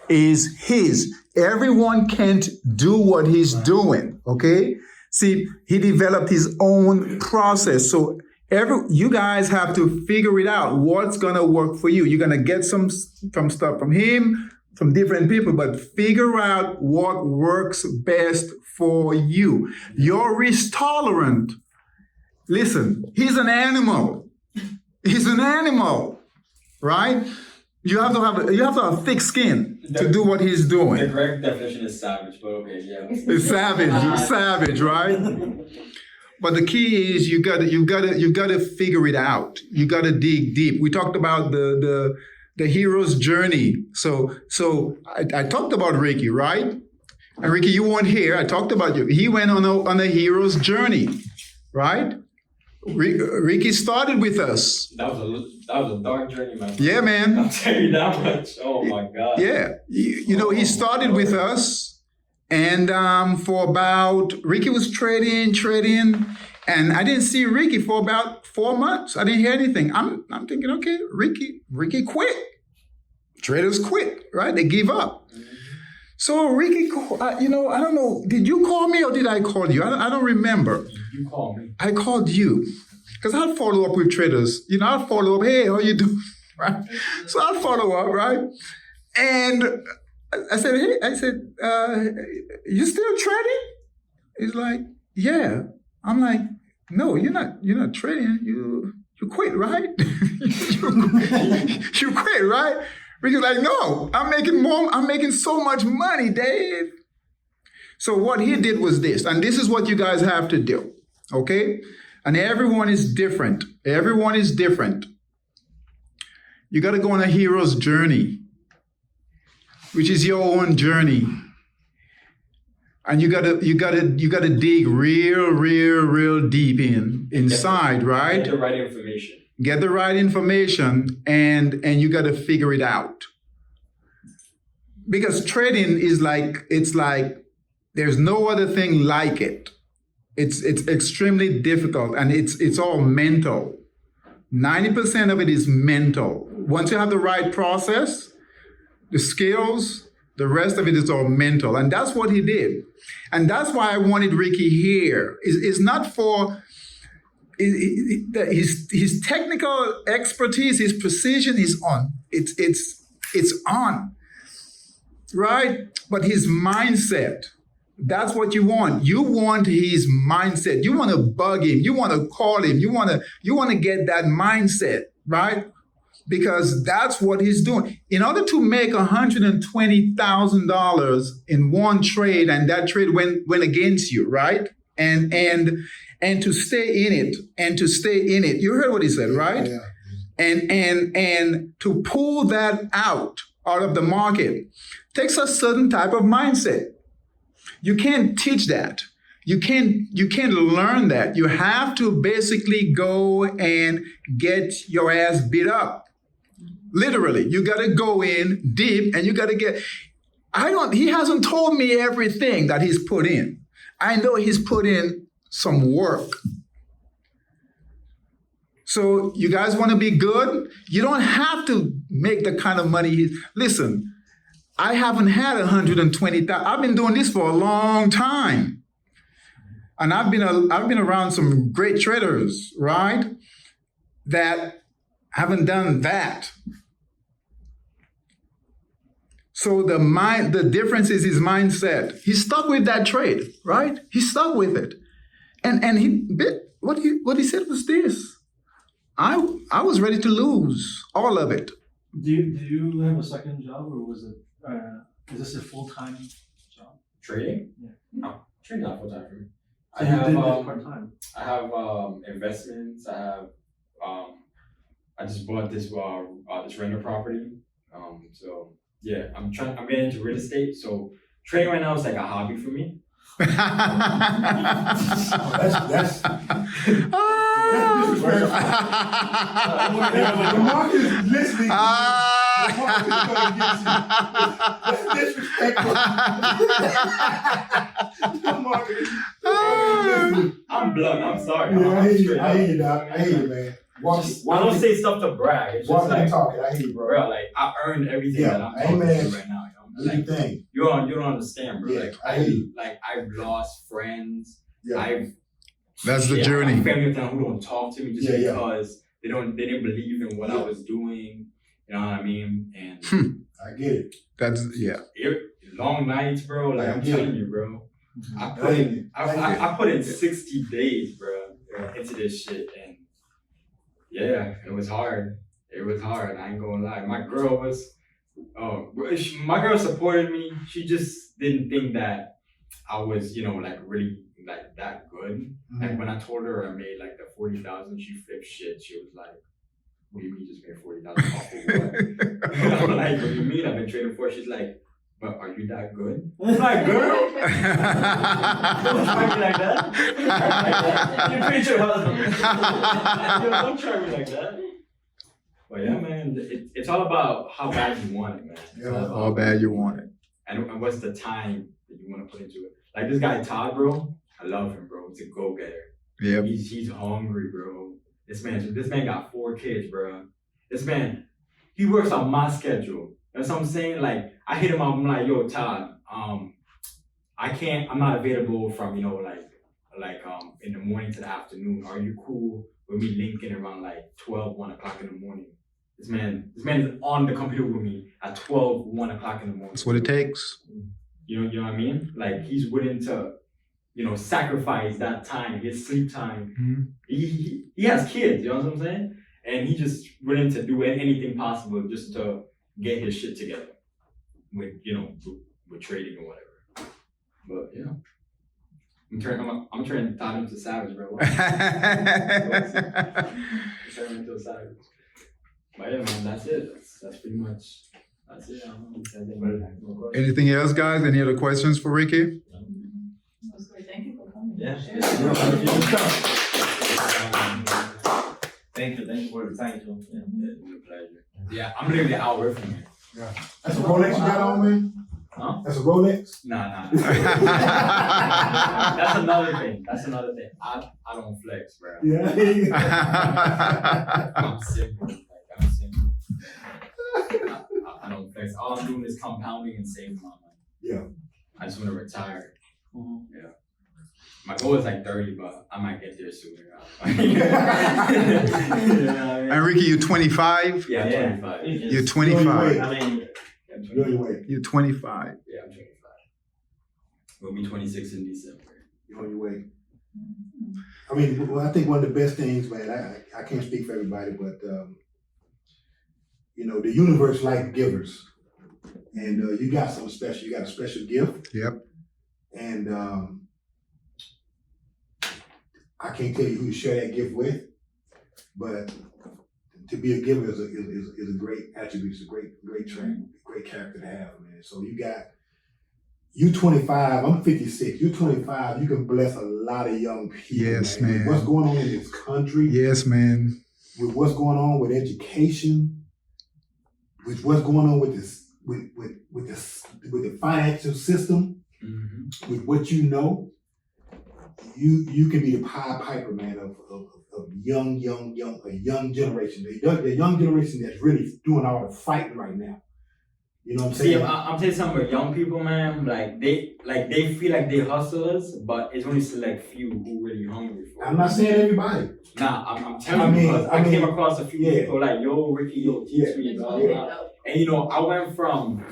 is his. Everyone can't do what he's doing, okay? See, he developed his own process. So you guys have to figure it out. What's gonna work for you? You're gonna get some stuff from him, from different people, but figure out what works best for you. Your risk tolerant. Listen, he's an animal. He's an animal, right? You have to have thick skin to do what he's doing. The correct definition is savage, but okay, yeah. It's savage, right? But the key is you gotta figure it out. You gotta dig deep. We talked about the hero's journey. So I talked about Ricky, right? And Ricky, you weren't here. I talked about you. He went on a hero's journey, right? Ricky started with us. That was a dark journey, man. Yeah, man. I'll tell you that much. Oh my God. Yeah, he started with us, and Ricky was trading, and I didn't see Ricky for about 4 months. I didn't hear anything. I'm thinking, okay, Ricky quit. Traders quit, right? They give up. So Ricky, I don't know. Did you call me or did I call you? I don't remember. You called me. I called you because I'll follow up with traders. I'll follow up. Hey, how you doing? Right? So I'll follow up, right? And I said, you still trading? He's like, yeah. I'm like, no, you're not trading. You quit, right? you quit, right? Ricky's like, no, I'm making so much money, Dave. So what he did was this, and this is what you guys have to do, okay? And everyone is different. Everyone is different. You got to go on a hero's journey, which is your own journey. And you gotta dig real deep inside, right? Get the right information. get the right information, and you got to figure it out. Because trading is it's like there's no other thing like it. It's extremely difficult, and it's all mental. 90% of it is mental. Once you have the right process, the skills, the rest of it is all mental. And that's what he did. And that's why I wanted Ricky here. It's not for his technical expertise, his precision is on. It's on. Right? But his mindset, that's what you want. You want his mindset. You want to bug him. You want to call him. You want to get that mindset, right? Because that's what he's doing. In order to make $120,000 in one trade, and that trade went against you, right? And to stay in it, you heard what he said, right? Yeah. And to pull that out of the market takes a certain type of mindset. You can't teach that. You can't learn that. You have to basically go and get your ass beat up. Literally, you got to go in deep, and you got to get. He hasn't told me everything that he's put in. I know he's put in some work. So you guys want to be good? You don't have to make the kind of money listen, I haven't had 120,000. I've been doing this for a long time. And I've been around some great traders, right? That haven't done that. So the difference is his mindset. He stuck with that trade, right? He stuck with it. And what he said was this. I was ready to lose all of it. Do you have a second job, or was it is this a full-time job? Trading? Yeah. No, trading not full time for me. So you did this part-time. I have investments. I have I just bought this rental property. So yeah, I'm getting into real estate. So trading right now is like a hobby for me. That's the market is listening. The market is going against you. That's disrespectful. The market is listening. I'm blunt. I'm sorry. Yeah, I I'm hear you. straight I up. hear you, dog. I hear you, man. I don't say stuff to brag. It's just Walk like, talking. I hear you, bro. bro, like I earned everything Yeah, that I'm talking amen. to right now. Do Like, your thing. you don't understand, bro. Yeah, Like I hear you. I've lost friends. Yeah. That's the I have journey. family who don't talk to me just Yeah, yeah. because they didn't believe in what I was doing. You know what I mean? And I get it. long nights, bro. Like I'm Yeah. telling you, bro. I put in 60 days, bro, into this shit, and yeah, it was hard. It was hard. I ain't gonna lie. My girl supported me. She just didn't think that I was, like really like that good. Mm-hmm. Like when I told her I made like the 40,000, she flipped shit. She was like, "What do you mean you just made 40,000 off of what?" I'm like, "What do you mean I've been trading for?" She's like, "But are you that good?" I'm like, "Girl, don't try me like that. You treat your husband. Don't try me like that." But yeah, man, it's all about how bad you want it, man. Yeah. How bad you want it. And what's the time that you want to put into it. Like this guy Todd, bro, I love him, bro. He's a go-getter. Yep. He's hungry, bro. This man got 4 kids, bro. This man, he works on my schedule. That's what I'm saying. Like I hit him up. I'm like, "Yo, Todd, I'm not available from in the morning to the afternoon. Are you cool with me linking around like 12, 1 o'clock in the morning?" This man is on the computer with me at 12, 1 o'clock in the morning. That's what it takes. You know what I mean? Like he's willing to, sacrifice that time, his sleep time. Mm-hmm. He has kids, you know what I'm saying? And he just willing to do anything possible just to get his shit together with trading or whatever. But yeah. I'm turning Todd into a savage, bro. I'm turning into a savage. But yeah, man, that's it. That's pretty much. That's it. I don't know if there's anybody that has more questions. Anything else, guys? Any other questions for Ricky? That's great. Thank you for coming. Yeah. Thank you for the yourself. It's a pleasure. Yeah, I'm literally an hour from here. That's a Rolex you got on, man? Huh? That's a Rolex? Nah. That's another thing. I don't flex, bro. Yeah. I'm simple. I don't flex. All I'm doing is compounding and saving my money. Yeah. I just want to retire. Mhm. Yeah. My goal is like 30, but I might get there sooner. And Ricky, you 25? Yeah, I'm 25. You're 25. I mean, Go your way. You're 25. Yeah, I'm 25. We'll be 26 in December. You're on your way. I mean, well, I think one of the best things, man, I can't speak for everybody, but, you know, the universe like givers. And you got something special. You got a special gift. Yep. And I can't tell you who to share that gift with, but to be a giver is a great attribute. It's a great trait, great character to have, man. So you 25, I'm 56. You're 25. You can bless a lot of young people. Yes, man. man. With what's going on in this country? Yes, man. With what's going on with education? With what's going on with this, with the financial system? Mm-hmm. With what you know, you can be the Pied Piper, man, of a young generation. The young generation that's really doing all the fighting right now. You know what I'm See, saying? I'm telling you something about young people, man. Like they feel like they hustlers, but it's only select few who really hungry for it. I'm not saying everybody. Nah, I'm telling you because I came across a few people like, yo, Ricky, yo, teach me, blah, blah, blah. And you know, I went from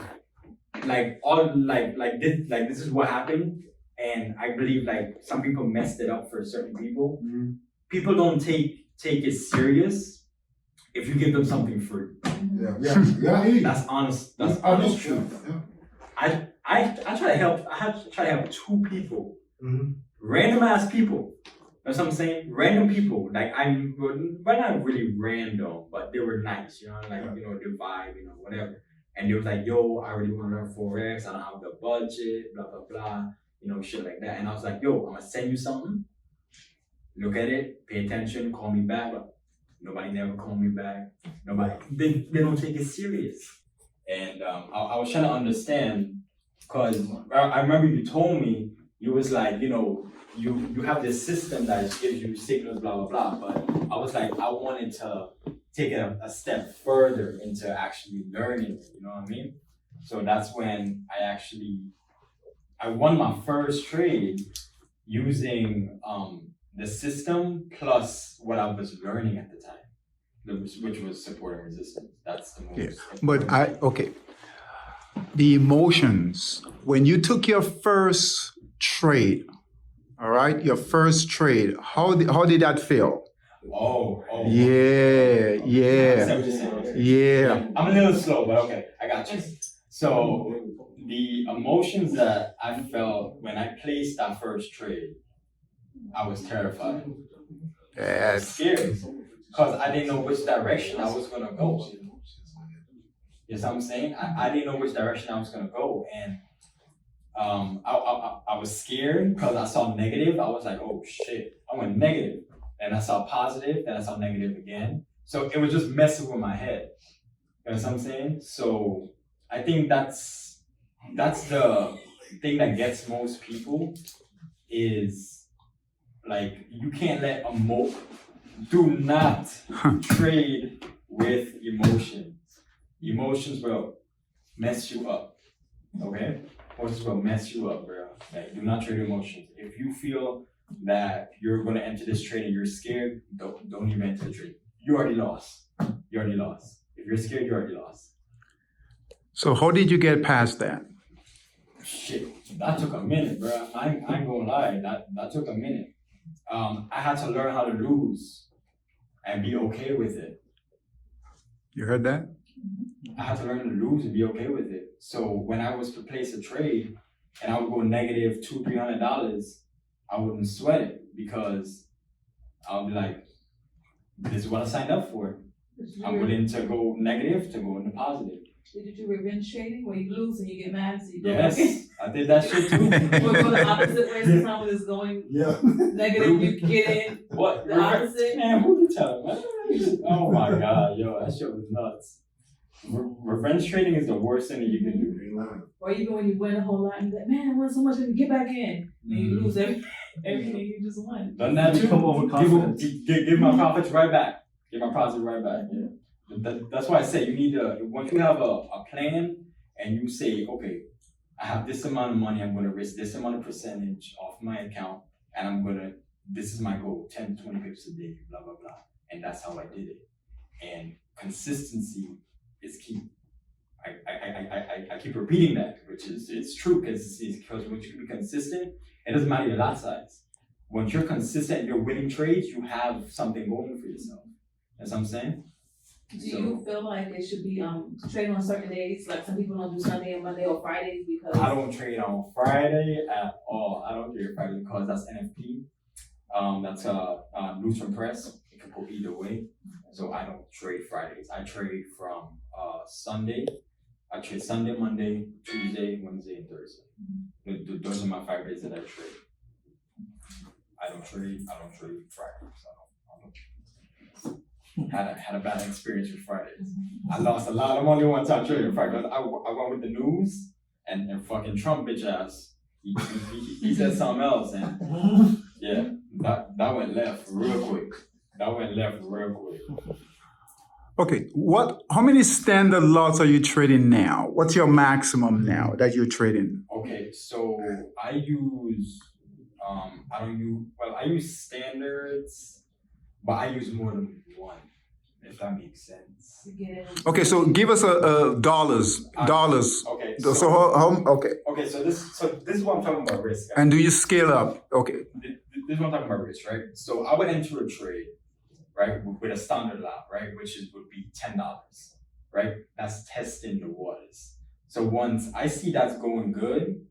like all like this is what happened, and I believe like some people messed it up for certain people. Mm-hmm. People don't take it serious if you give them something free. Yeah, I hear you. That's honest. That's honest true. truth. Yeah. I try to help. I had to try to help two people, Mm-hmm. random ass people. That's what I'm saying. Random people. Like we're not really random, but they were nice. You know, like you know the vibe, you know, whatever. And they was like, yo, I really want to learn Forex. I don't have the budget, blah blah blah. You know, shit like that. And I was like, yo, I'm gonna send you something. Look at it, pay attention, call me back. But nobody never called me back. Nobody. They don't take it serious. And I was trying to understand, because I remember you told me, you was like, you know, you have this system that gives you signals, blah, blah, blah. But I was like, I wanted to take it a step further into actually learning it, you know what I mean? So that's when I won my first trade using the system plus what I was learning at the time, which was support and resistance. That's the most. Yeah. But okay. The emotions, when you took your first trade, all right, your first trade, how did that feel? Oh. Yeah. I'm a little slow, but okay, I got you. So the emotions that I felt when I placed that first trade, I was terrified. Yes. Scared. Because I didn't know which direction I was gonna go. You know what I'm saying? I didn't know which direction I was gonna go. And I was scared because I saw negative. I was like, oh shit, I went negative. Then I saw positive, then I saw negative again. So it was just messing with my head. You know what I'm saying? So I think that's the thing that gets most people is like you can't let do not trade with emotions. Emotions will mess you up. Okay? Emotions will mess you up, bro. Like, do not trade emotions. If you feel that you're gonna enter this trade and you're scared, don't even enter the trade. You already lost. If you're scared, you already lost. So how did you get past that? Shit, that took a minute, bro. I ain't gonna lie. That took a minute. I had to learn how to lose and be okay with it. You heard that? I had to learn to lose and be okay with it. So when I was to place a trade and I would go negative $200-300, I wouldn't sweat it because I would be like, this is what I signed up for. I'm willing to go negative to go into positive. Did you do revenge trading where you lose and you get mad so you go back in? Yes, I did that shit too. Or go the opposite way, so someone is going Yeah. negative, you get in What? the opposite? Man, who you telling, man? Oh my god, yo, that shit was nuts. Revenge trading is the worst thing that you can do. Ain't lying. Or even when you win a whole lot and you're like, man, I won so much, and get back in. And you lose everything you just won. Done that too. Become overconfident. Give my profits right back. Give my profits right back. Yeah. That's why I say you need to, once you have a plan and you say, okay, I have this amount of money, I'm going to risk this amount of percentage off my account, and this is my goal, 10, 20 pips a day, blah, blah, blah. And that's how I did it. And consistency is key. I keep repeating that, which is, it's true, because once you can be consistent, it doesn't matter your lot size. Once you're consistent and you're winning trades, you have something going for yourself. That's what I'm saying? Do you feel like it should be trading on certain days? Like some people don't do Sunday and Monday or Fridays because I don't trade on Friday at all. I don't trade Friday because that's NFP. That's neutral press. It can go either way. So I don't trade Fridays. I trade from Sunday. I trade Sunday, Monday, Tuesday, Wednesday, and Thursday. Those are my 5 days that I trade. I don't trade Fridays. Had a bad experience with Fridays. I lost a lot of money one time trading Friday. I went with the news and fucking Trump bitch ass. He said something else, and yeah, that went left real quick. Okay, how many standard lots are you trading now? What's your maximum now that you're trading? Okay, so I use I use standards, but I use more than one, if that makes sense. to get in. Okay, so give us a dollars. Okay. So how okay. Okay, so this is what I'm talking about risk. And do you scale up? Okay. This is what I'm talking about risk, right? So I would enter a trade, right, with a standard lot, right, would be $10, right? That's testing the waters. So once I see that's going good.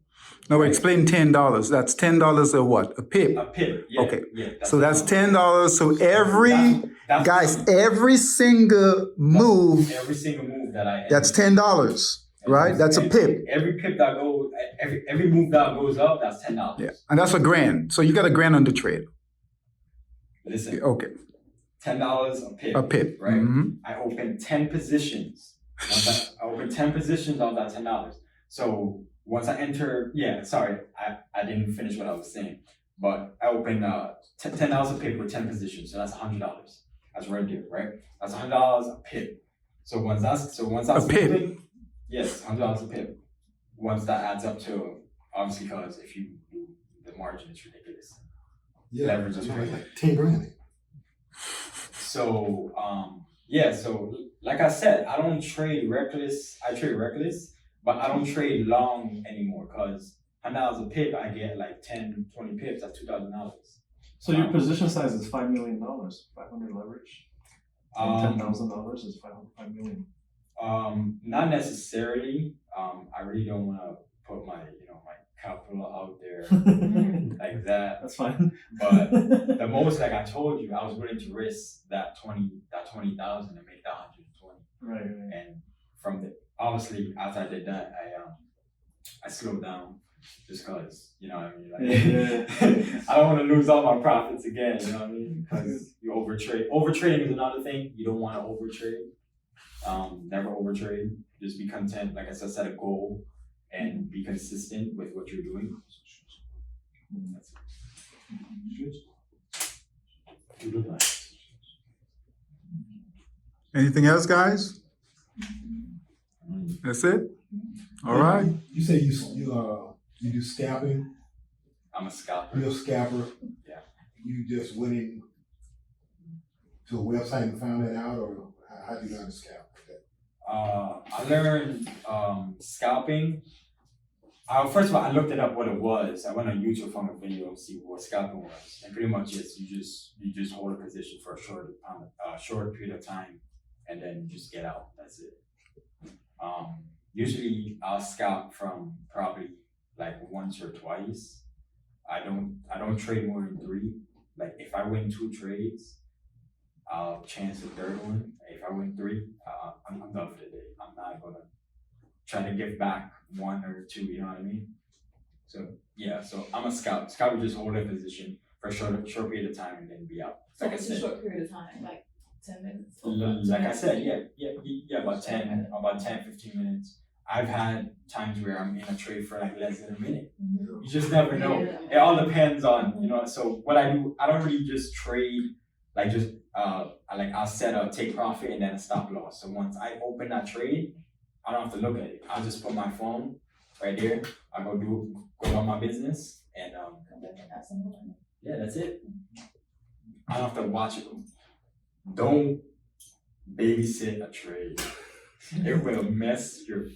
Now explain $10. That's $10 a what? A pip. A pip, yeah. Okay. Yeah, So that's $10. So every single move. Every single move that I enter, That's $10. Right? That's a pip. Every pip that goes, every move that goes up, that's $10. Yeah. And that's a grand. So you got a grand on the trade. Listen. Okay. $10 a pip. A pip. Right? Mm-hmm. I open 10 positions. I open 10 positions on that $10. So once I enter, I didn't finish what I was saying. But I opened $10 a pip with 10 positions. So that's $100. That's right there, right? That's $100 a pip. So once that's A pip. moving, yes, $100 a pip. Once that adds up to, obviously, because if you do the margin, it's ridiculous. Yeah, Leverage is that's crazy. like 10 grand. So so like I said, I don't trade reckless. I trade reckless, but I don't trade long anymore because $100 a pip, I get like 10, 20 pips. That's $2,000. So your position size is $5 million, 500 leverage. And $10,000 is $5 million. Not necessarily. I really don't want to put my capital out there like that. That's fine. But the most, like I told you, I was willing to risk that 20,000 and make that 120. Right. And from obviously after I did that, I slowed down just cause, you know what I mean? Like, I don't want to lose all my profits again, you know what I mean? Because you overtrade. Overtrading is another thing. You don't want to overtrade. Never overtrade. Just be content. Like I said, set a goal and be consistent with what you're doing. That's it. Anything else, guys? That's it? All right. You say you do scalping. I'm a scalper. You're a scalper. Yeah. You just went in to a website and found that out, or how do you learn to scalp? I learned scalping. First of all, I looked it up what it was. I went on YouTube, found a video, and see what scalping was, and pretty much it's you just hold a position for a short period of time, and then you just get out. That's it. Usually I'll scalp from probably like once or twice. I don't trade more than 3. Like if I win 2 trades, I'll chance the third one. If I win 3, I'm done for the day. I'm not gonna try to give back one or two. You know what I mean? So yeah, so I'm a scout. Scout would just hold a position for a short period of time and then be out. So Like I it's a said, short period of time, like 10 minutes. like I said, yeah, about 10, 15 minutes. I've had times where I'm in a trade for like less than a minute. You just never know. Yeah. It all depends on, you know, so what I do, I don't really just trade, like just, I'll set a take profit and then a stop loss. So once I open that trade, I don't have to look at it. I'll just put my phone right there. I go about my business and, Come back and have some more. yeah, that's it. I don't have to watch it. Don't babysit a trade. It will mess your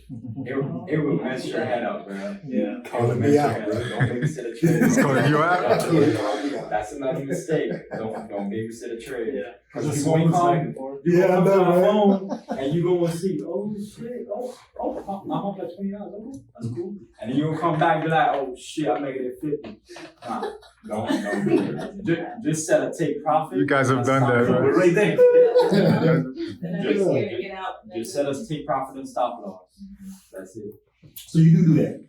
head up, bro. Yeah. Calling me out, bro. Don't babysit a trade. It's calling you out? That's another mistake. Don't babysit a trade. Yeah. Because Just you gonna swings come, back and forth. you Yeah, gonna I come to know, my man. phone and you gonna see, oh shit, I'm up like $20. Okay, that's cool. And then you gonna come back and be like, oh shit, I'm making it 50. Nah, don't do it. Just set a take profit. You guys have done that, We're right? right there. Then I'm scared to get out. Just set us take profit and stop loss. That's it. So you do that.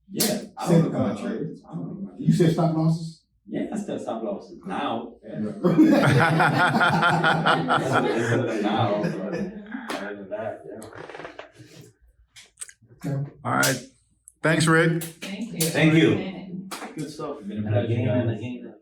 Yeah, I don't look at my trades. I don't look at my You said stop losses? Yeah, I still stop losses now. Yeah. Yeah. Now, but other than that, yeah. All right. Thanks, Rick. Thank you. Thank you. Good stuff. It's been a pleasure, guys.